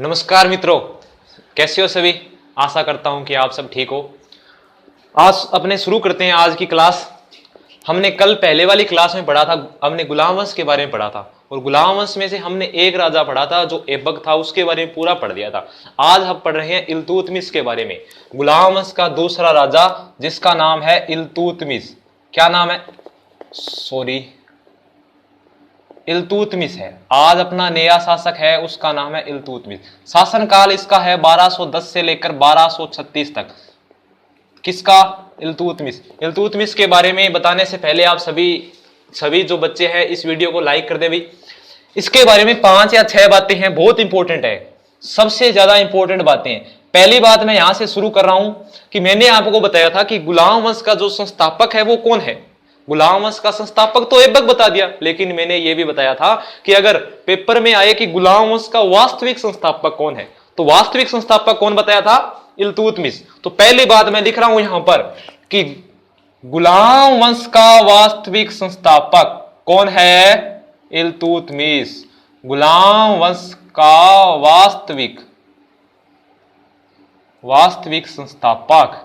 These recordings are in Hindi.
नमस्कार मित्रों, कैसे हो सभी। आशा करता हूं कि आप सब ठीक हो। आज अपने शुरू करते हैं आज की क्लास। हमने कल पहले वाली क्लास में पढ़ा था, हमने गुलाम वंश के बारे में पढ़ा था और गुलाम वंश में से हमने एक राजा पढ़ा था जो ऐबक था, उसके बारे में पूरा पढ़ दिया था। आज हम पढ़ रहे हैं इल्तुतमिश के बारे में, गुलाम वंश का दूसरा राजा जिसका नाम है इल्तुतमिश। क्या नाम है? इल्तुतमिश है। आज अपना नया शासक है, उसका नाम है इल्तुतमिश। शासनकाल इसका है 1210 से लेकर 1236 तक। किसका? इल्तुतमिश। इल्तुतमिश के बारे में बताने से पहले आप सभी जो बच्चे हैं इस वीडियो को लाइक कर दे भाई। इसके बारे में 5 या 6 बातें हैं, बहुत इंपॉर्टेंट है, सबसे ज्यादा इंपॉर्टेंट बातें हैं। पहली बात मैं यहां से शुरू कर रहा हूं कि मैंने आपको बताया था कि गुलाम वंश का जो संस्थापक है वो कौन है। गुलाम वंश का संस्थापक तो ऐबक बता दिया, लेकिन मैंने यह भी बताया था कि अगर पेपर में आए कि गुलाम वंश का वास्तविक संस्थापक कौन है, तो वास्तविक संस्थापक कौन बताया था? इल्तुतमिश। तो पहली बात मैं लिख रहा हूं यहां पर कि गुलाम वंश का वास्तविक संस्थापक कौन है? इल्तुतमिश। गुलाम वंश का वास्तविक संस्थापक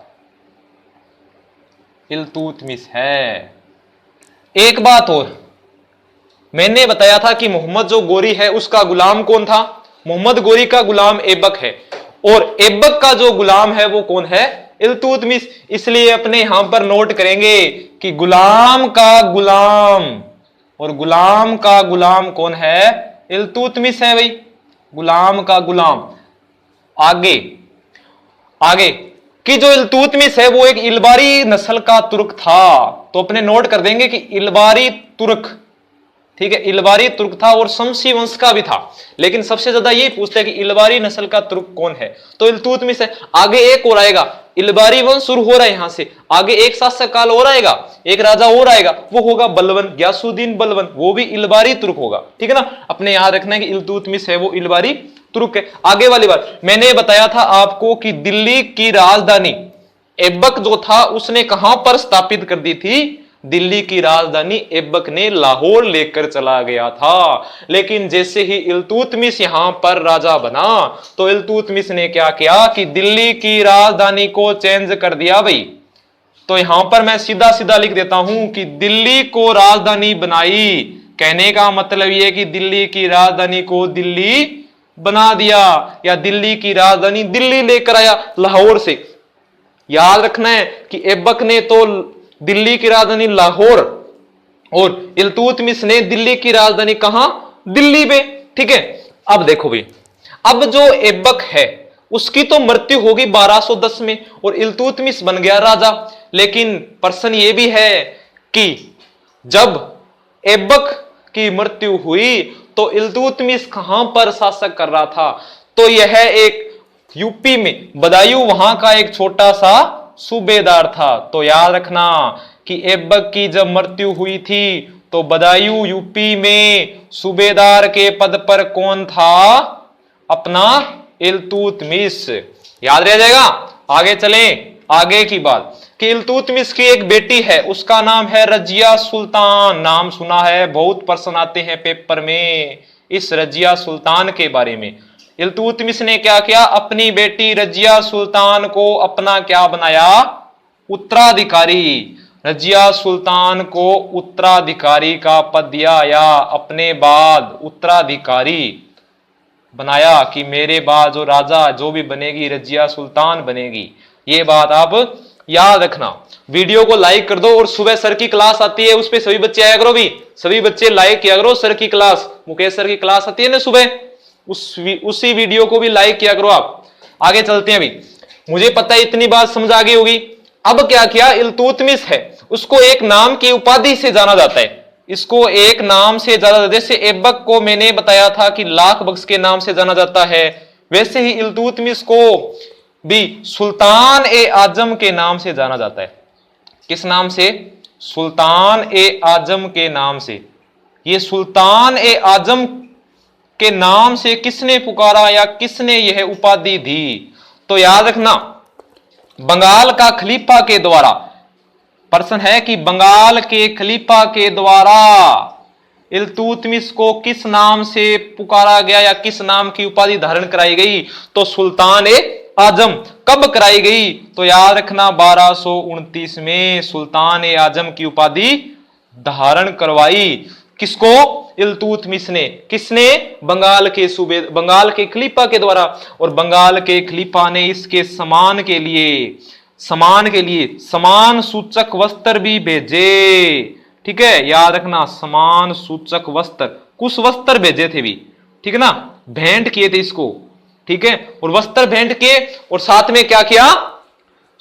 इल्तुतमिश है। एक बात और, मैंने बताया था कि मोहम्मद जो गोरी है उसका गुलाम कौन था? मोहम्मद गोरी का गुलाम ऐबक है, और ऐबक का जो गुलाम है वो कौन है? इल्तुतमिश। इसलिए अपने यहां पर नोट करेंगे कि गुलाम का गुलाम, और गुलाम का गुलाम कौन है? इल्तुतमिश है भाई, गुलाम का गुलाम। आगे कि जो इल्तुतमिश है वो एक इलबारी नस्ल का तुर्क था। तो अपने नोट कर देंगे कि इलबारी तुर्क, ठीक है, इलबारी तुर्क था और शमसी वंश का भी था, लेकिन सबसे ज्यादा यही पूछते हैं कि इलबारी नस्ल का तुर्क कौन है, तो इल्तुतमिश है। आगे एक और आएगा, इलबारी वंश शुरू हो रहा है यहां से, आगे एक शासक काल और आएगा, एक राजा और आएगा, वो होगा बलवन, ग्यासुद्दीन बलवन, वो भी इलबारी तुर्क होगा। ठीक है ना, अपने याद रखना है कि इल्तुतमिश है वो इलबारी तुर्क है। आगे वाली बात मैंने बताया था आपको कि दिल्ली की राजधानी ऐबक जो था उसने कहां पर स्थापित कर दी थी? दिल्ली की राजधानी ऐबक ने लाहौर लेकर चला गया था। लेकिन जैसे ही इल्तुतमिश यहां पर राजा बना तो इल्तुतमिश ने क्या किया कि दिल्ली की राजधानी को चेंज कर दिया भाई। तो यहां पर मैं सीधा सीधा लिख देता हूं कि दिल्ली को राजधानी बनाई। कहने का मतलब यह कि दिल्ली की राजधानी को दिल्ली बना दिया, या दिल्ली की राजधानी दिल्ली लेकर आया लाहौर से। याद रखना है कि ऐबक ने तो दिल्ली की राजधानी लाहौर, और इल्तुतमिश ने दिल्ली की राजधानी कहां? दिल्ली में। ठीक है, अब देखो भाई, अब जो ऐबक है उसकी तो मृत्यु होगी 1210 में और इल्तुतमिश बन गया राजा। लेकिन प्रश्न यह भी है कि जब ऐबक की मृत्यु हुई तो इल्तुतमिश कहां पर शासक कर रहा था? तो यह एक यूपी में बदायूं वहां का एक छोटा सा सूबेदार था। तो याद रखना कि ऐबक की जब मृत्यु हुई थी तो बदायूं यूपी में सूबेदार के पद पर कौन था? अपना इल्तुतमिश। याद रह जाएगा। आगे चलें, आगे की बात कि इल्तुतमिश की एक बेटी है, उसका नाम है रजिया सुल्तान। नाम सुना है, बहुत प्रश्न आते हैं पेपर में इस रजिया सुल्तान के बारे में। इल्तुतमिश ने क्या किया? अपनी बेटी रजिया सुल्तान को अपना क्या बनाया? उत्तराधिकारी। रजिया सुल्तान को उत्तराधिकारी का पद दिया, या अपने बाद उत्तराधिकारी बनाया कि मेरे बाद जो राजा जो भी बनेगी रजिया सुल्तान बनेगी। ये बात आप याद रखना। वीडियो को लाइक कर दो, और सुबह सर की क्लास आती है उस पर सभी बच्चे आया करो भी, सभी बच्चे लाइक किया करो सर की क्लास। मुकेश सर की क्लास आती है ना सुबह, उसी वीडियो को भी लाइक किया करो आप। आगे चलते हैं। अभी मुझे पता है इतनी बात समझ आ गई होगी। अब क्या किया? इल्तुतमिश है उसको एक नाम की उपाधि से जाना जाता है, इसको एक नाम से जाना जाता है। जैसे ऐबक को मैंने बताया था कि लाख बख्श के नाम से जाना जाता है, वैसे ही इल्तुतमिश को भी सुल्तान ए आजम के नाम से जाना जाता है। किस नाम से? सुल्तान ए आजम के नाम से। ये सुल्तान ए आजम के नाम से किसने पुकारा या किसने यह उपाधि दी? तो याद रखना, बंगाल का खलीफा के द्वारा। प्रश्न है कि बंगाल के खलीफा के द्वारा इल्तुतमिश को किस नाम से पुकारा गया या किस नाम की उपाधि धारण कराई गई? तो सुल्तान ए आजम। कब कराई गई? तो याद रखना 1229 में सुल्तान ए आजम की उपाधि धारण करवाई। किसको? इल्तुतमिश ने। किसने? बंगाल के सूबे, बंगाल के खलीफा के द्वारा। और बंगाल के खलीफा ने इसके सम्मान के लिए समान सूचक वस्त्र भी भेजे। ठीक है, याद रखना, समान सूचक वस्त्र, कुछ वस्त्र भेजे थे भी, ठीक है ना, भेंट किए थे इसको, ठीक है, और वस्त्र भेंट किए और साथ में क्या किया?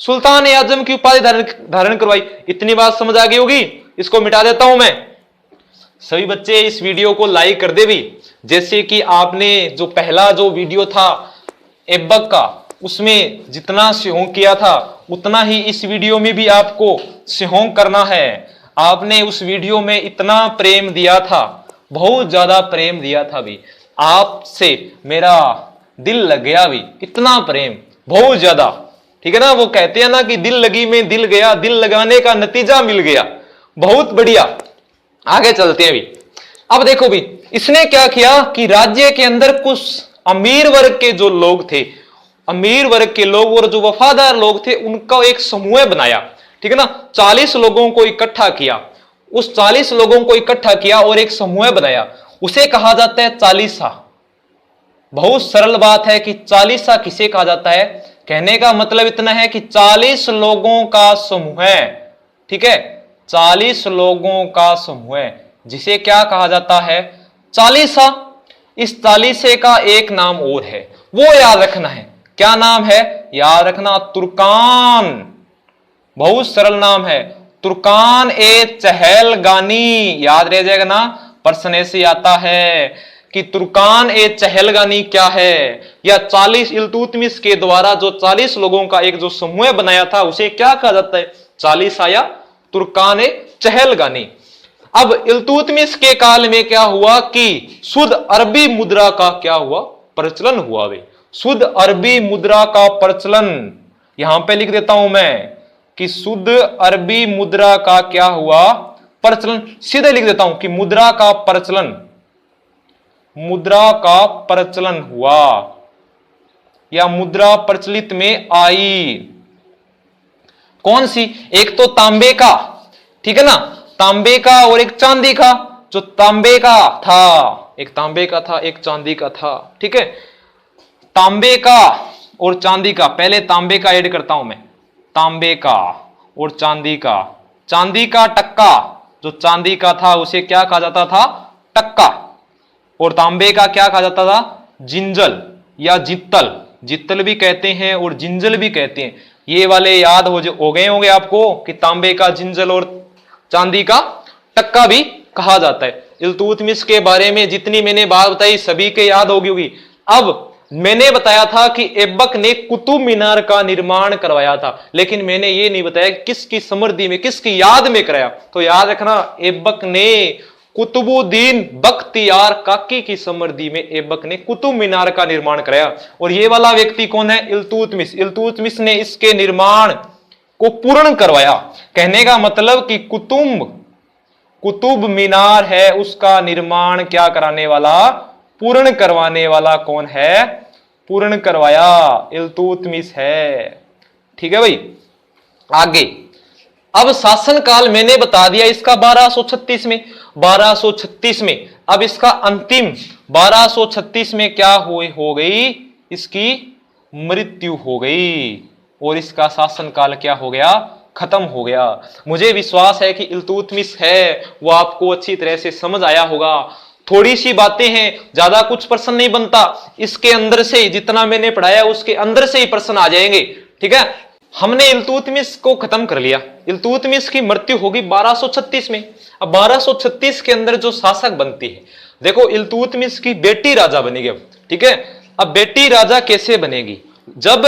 सुल्तान ए आजम की उपाधि धारण करवाई। इतनी बात समझ आ गई होगी। इसको मिटा देता हूं मैं। सभी बच्चे इस वीडियो को लाइक कर दे भी, जैसे कि आपने जो पहला जो वीडियो था ऐबक का, उसमें जितना सहयोग किया था उतना ही इस वीडियो में भी आपको सहयोग करना है। आपने उस वीडियो में इतना प्रेम दिया था, बहुत ज्यादा प्रेम दिया था भी, आपसे मेरा दिल लग गया भी, इतना प्रेम, बहुत ज्यादा, ठीक है ना। वो कहते हैं ना कि दिल लगी में दिल गया, दिल लगाने का नतीजा मिल गया। बहुत बढ़िया, आगे चलते हैं भी। अब देखो भी, इसने क्या किया कि राज्य के अंदर कुछ अमीर वर्ग के जो लोग थे, अमीर वर्ग के लोग और जो वफादार लोग थे, उनका एक समूह बनाया, ठीक है ना। 40 लोगों को इकट्ठा किया, उस 40 लोगों को इकट्ठा किया और एक समूह बनाया, उसे कहा जाता है चालीसा। बहुत सरल बात है कि चालीसा किसे कहा जाता है। कहने का मतलब इतना है कि 40 लोगों का समूह, ठीक है, 40 लोगों का समूह, जिसे क्या कहा जाता है? चालीसा। इस चालीसे का एक नाम और है, वो याद रखना है। क्या नाम है? याद रखना, तुर्कान। बहुत सरल नाम है, तुर्कान ए चहलगानी। याद रह जाएगा ना, प्रश्न ऐसे आता है कि तुर्कान ए चहलगानी क्या है? या 40 इल्तुतमिश के द्वारा जो 40 लोगों का एक जो समूह बनाया था, उसे क्या कहा जाता है? चालीसा या तुर्कान ए चहलगानी। अब इल्तुतमिश के काल में क्या हुआ कि शुद्ध अरबी मुद्रा का क्या हुआ? प्रचलन हुआ। वे शुद्ध अरबी मुद्रा का प्रचलन, यहां पे लिख देता हूं मैं कि शुद्ध अरबी मुद्रा का क्या हुआ? प्रचलन। सीधे लिख देता हूं कि मुद्रा का प्रचलन, मुद्रा का प्रचलन हुआ या मुद्रा प्रचलित में आई। कौन सी? एक तो तांबे का, ठीक है ना, तांबे का, और एक चांदी का। जो तांबे का था, एक तांबे का था, एक चांदी का था, ठीक है। तांबे का और चांदी का, पहले तांबे का ऐड करता हूं मैं, तांबे का और चांदी का। चांदी का टक्का, जो चांदी का था उसे क्या कहा जाता था? टक्का। और तांबे का क्या कहा जाता था? जिंजल या जित्तल। जित्तल भी कहते हैं और जिंजल भी कहते हैं। ये वाले याद हो गए होंगे आपको कि तांबे का जिंजल और चांदी का टक्का भी कहा जाता है। इल्तुतमिश के बारे में जितनी मैंने बात बताई सभी के याद होगी। अब मैंने बताया था कि ऐबक ने कुतुब मीनार का निर्माण करवाया था, लेकिन मैंने ये नहीं बताया किसकी समृद्धि में, किसकी याद में कराया। तो याद रखना, ऐबक ने कुतुबुद्दीन बख्तियार काकी की समृद्धि में ऐबक ने कुतुब मीनार का निर्माण कराया। और ये वाला व्यक्ति कौन है? इल्तुतमिश। इल्तुतमिश ने इसके निर्माण को पूर्ण करवाया। कहने का मतलब कि कुतुब मीनार है, उसका निर्माण क्या कराने वाला? पूर्ण करवाने वाला कौन है? पूर्ण करवाया इल्तुतमिश है, ठीक है भाई। आगे अब शासनकाल मैंने बता दिया इसका 1236 में, 1236 में। अब इसका अंतिम 1236 में क्या हो गई? इसकी मृत्यु हो गई और इसका शासनकाल क्या हो गया? खत्म हो गया। मुझे विश्वास है कि इल्तुतमिश है वो आपको अच्छी तरह से समझ आया होगा। थोड़ी सी बातें हैं, ज्यादा कुछ प्रश्न नहीं बनता, इसके अंदर से जितना मैंने पढ़ाया उसके अंदर से ही प्रश्न आ जाएंगे, ठीक है। हमने इल्तुतमिश को खत्म कर लिया। इल्तुतमिश की मृत्यु होगी 1236 में। अब 1236 के अंदर जो शासक बनती है, देखो इल्तुतमिश की बेटी राजा बनेगी, ठीक है। अब बेटी राजा कैसे बनेगी? जब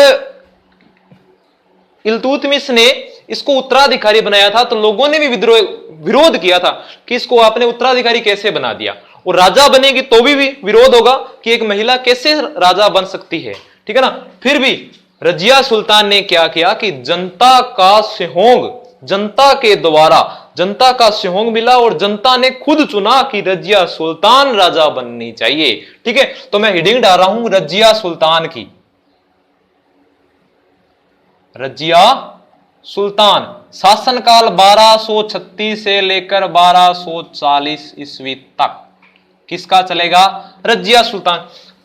इल्तुतमिश ने इसको उत्तराधिकारी बनाया था तो लोगों ने भी विरोध किया था कि इसको आपने उत्तराधिकारी कैसे बना दिया। और राजा बनेगी तो भी विरोध होगा कि एक महिला कैसे राजा बन सकती है, ठीक है ना। फिर भी रजिया सुल्तान ने क्या किया कि जनता का सहयोग, जनता के द्वारा जनता का सहयोग मिला और जनता ने खुद चुना कि रजिया सुल्तान राजा बननी चाहिए। ठीक है, तो मैं हेडिंग डाल रहा हूं रजिया सुल्तान की। रजिया सुल्तान शासनकाल 1236 से लेकर 1240 ईस्वी तक किसका चलेगा? रजिया सुल्तान।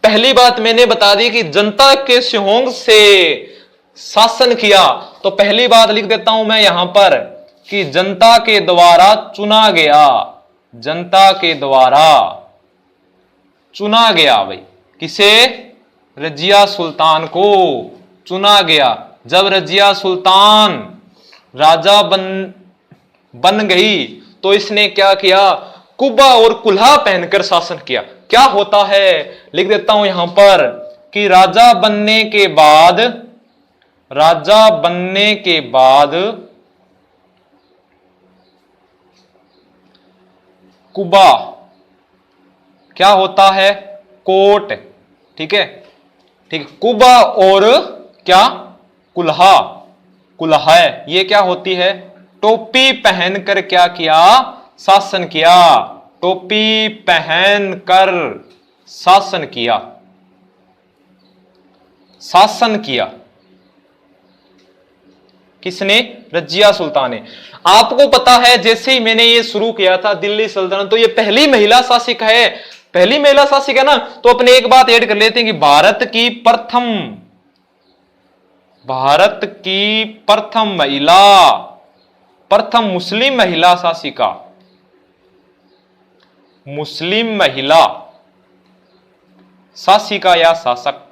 पहली बात मैंने बता दी कि जनता के सहयोग से शासन किया, तो पहली बात लिख देता हूं मैं यहां पर कि जनता के द्वारा चुना गया। जनता के द्वारा चुना गया। भाई किसे? रजिया सुल्तान को चुना गया। जब रजिया सुल्तान राजा बन गई तो इसने क्या किया? कुब्बा और कुल्हा पहनकर शासन किया। क्या होता है? लिख देता हूं यहां पर कि राजा बनने के बाद कुब्बा क्या होता है? कोट। ठीक है, ठीक। कुब्बा और क्या? कुल्हा। कुल्हा ये क्या होती है? टोपी पहनकर क्या किया? शासन किया। टोपी पहनकर शासन किया। शासन किया किसने? रजिया सुल्तान ने। आपको पता है जैसे ही मैंने ये शुरू किया था दिल्ली सल्तनत, तो ये पहली महिला शासक है। पहली महिला शासक है ना, तो अपने एक बात ऐड कर लेते हैं कि भारत की प्रथम मुस्लिम महिला शासिका, मुस्लिम महिला शासिका या शासक,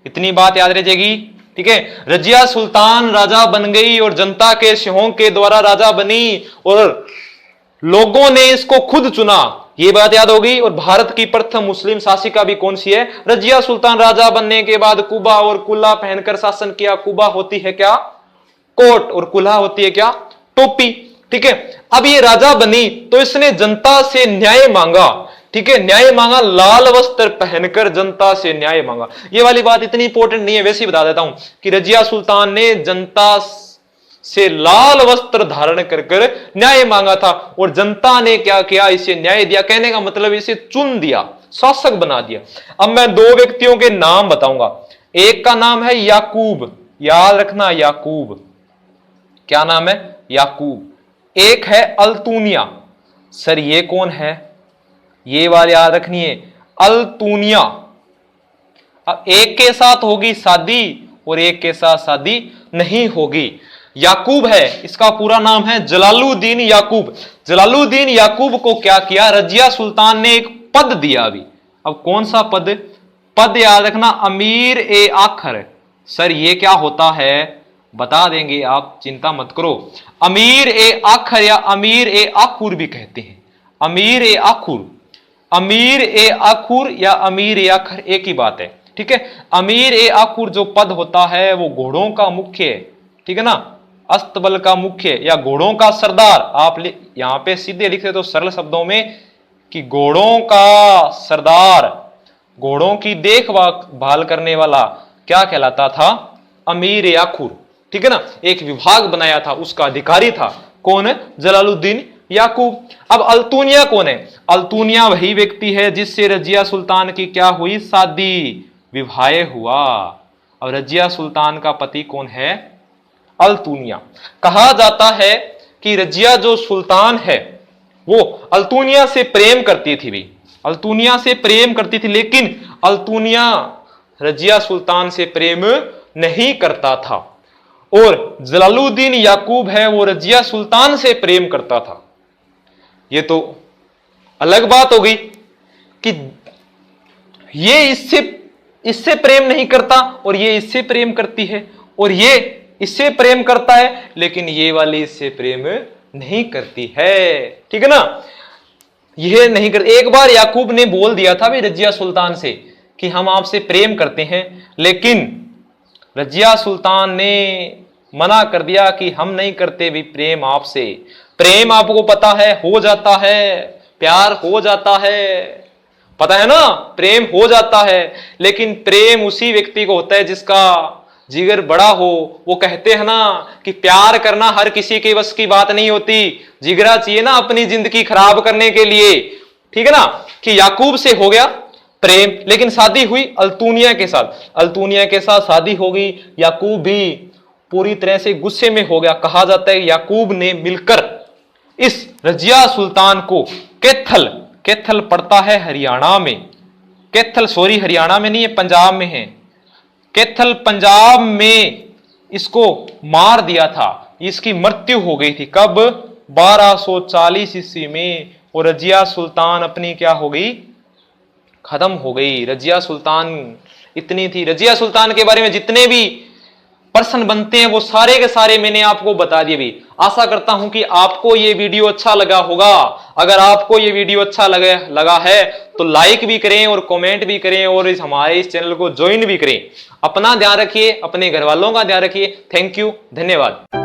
इतनी बात याद रह जाएगी। ठीक है, रजिया सुल्तान राजा बन गई और जनता के सहयोग के द्वारा राजा बनी और लोगों ने इसको खुद चुना, ये बात याद होगी। और भारत की प्रथम मुस्लिम शासिका भी कौन सी है? रजिया सुल्तान। राजा बनने के बाद कुबा और कुल्ला पहनकर शासन किया। कुबा होती है क्या? कोट, और कुल्हा होती है क्या? टोपी। ठीक है, अब ये राजा बनी तो इसने जनता से न्याय मांगा। ठीक है, न्याय मांगा, लाल वस्त्र पहनकर जनता से न्याय मांगा। ये वाली बात इतनी इंपॉर्टेंट नहीं है, वैसे ही बता देता हूं कि रजिया सुल्तान ने जनता से लाल वस्त्र धारण कर न्याय मांगा था और जनता ने क्या किया? इसे न्याय दिया। कहने का मतलब इसे चुन दिया, शासक बना दिया। अब मैं दो व्यक्तियों के नाम बताऊंगा। एक का नाम है याकूब, याद रखना याकूब। क्या नाम है? याकूब। एक है अल्तुनिया। सर ये कौन है? ये बात याद रखनी है, अल्तुनिया। अब एक के साथ होगी शादी और एक के साथ शादी नहीं होगी। याकूब है, इसका पूरा नाम है जलालुद्दीन याकूब। जलालुद्दीन याकूब को क्या किया? रजिया सुल्तान ने एक पद दिया। अभी अब कौन सा पद? पद याद रखना, अमीर ए आखर। सर ये क्या होता है? बता देंगे आप, चिंता मत करो। अमीर ए आखर या अमीर ए आखुर भी कहते हैं। अमीर ए आखुर, अमीर ए आखुर या अमीर ए आखर एक ही बात है। ठीक है, अमीर ए आखुर जो पद होता है वो घोड़ों का मुख्य, ठीक है ना, अस्तबल का मुख्य या घोड़ों का सरदार। आप यहां पे सीधे लिखे तो सरल शब्दों में कि घोड़ों का सरदार, घोड़ों की देखभाल करने वाला क्या कहलाता था? अमीर ए आखुर। ठीक है ना, एक विभाग बनाया था, उसका अधिकारी था। कौन है? जलालुद्दीन याकूब। अब अल्तुनिया कौन है? अल्तुनिया वही व्यक्ति है जिससे रजिया सुल्तान की क्या हुई? शादी, विवाह हुआ। अब रजिया सुल्तान का पति कौन है? अल्तुनिया। कहा जाता है कि रजिया जो सुल्तान है वो अल्तुनिया से प्रेम करती थी भी, अल्तुनिया से प्रेम करती थी, लेकिन अल्तुनिया रजिया सुल्तान से प्रेम नहीं करता था। और जलालुद्दीन याकूब है वो रजिया सुल्तान से प्रेम करता था। ये तो अलग बात हो गई कि ये इससे प्रेम नहीं करता और ये इससे प्रेम करती है, और ये इससे प्रेम करता है लेकिन ये वाली इससे प्रेम नहीं करती है। ठीक है ना, यह नहीं कर। एक बार याकूब ने बोल दिया था भी रजिया सुल्तान से कि हम आपसे प्रेम करते हैं, लेकिन रजिया सुल्तान ने मना कर दिया कि हम नहीं करते भी प्रेम आपसे। प्रेम आपको पता है हो जाता है, प्यार हो जाता है, पता है ना, प्रेम हो जाता है, लेकिन प्रेम उसी व्यक्ति को होता है जिसका जिगर बड़ा हो। वो कहते हैं ना कि प्यार करना हर किसी के बस की बात नहीं होती, जिगरा चाहिए ना अपनी जिंदगी खराब करने के लिए, ठीक है ना। कि याकूब से हो गया प्रेम, लेकिन शादी हुई अल्तुनिया के साथ, अल्तुनिया के साथ शादी हो गई। याकूब भी पूरी तरह से गुस्से में हो गया। कहा जाता है याकूब ने मिलकर इस रजिया सुल्तान को, कैथल, कैथल पड़ता है हरियाणा में, कैथल सॉरी हरियाणा में नहीं है, पंजाब में है, कैथल पंजाब में इसको मार दिया था। इसकी मृत्यु हो गई थी कब? 1240 ईस्वी में। और रजिया सुल्तान अपनी क्या हो गई? खत्म हो गई। रजिया सुल्तान इतनी थी। रजिया सुल्तान के बारे में जितने भी प्रश्न बनते हैं वो सारे के सारे मैंने आपको बता दिए भी। आशा करता हूं कि आपको ये वीडियो अच्छा लगा होगा। अगर आपको ये वीडियो अच्छा लगा है तो लाइक भी करें और कमेंट भी करें और हमारे इस चैनल को ज्वाइन भी करें। अपना ध्यान रखिए, अपने घर वालों का ध्यान रखिए। थैंक यू, धन्यवाद।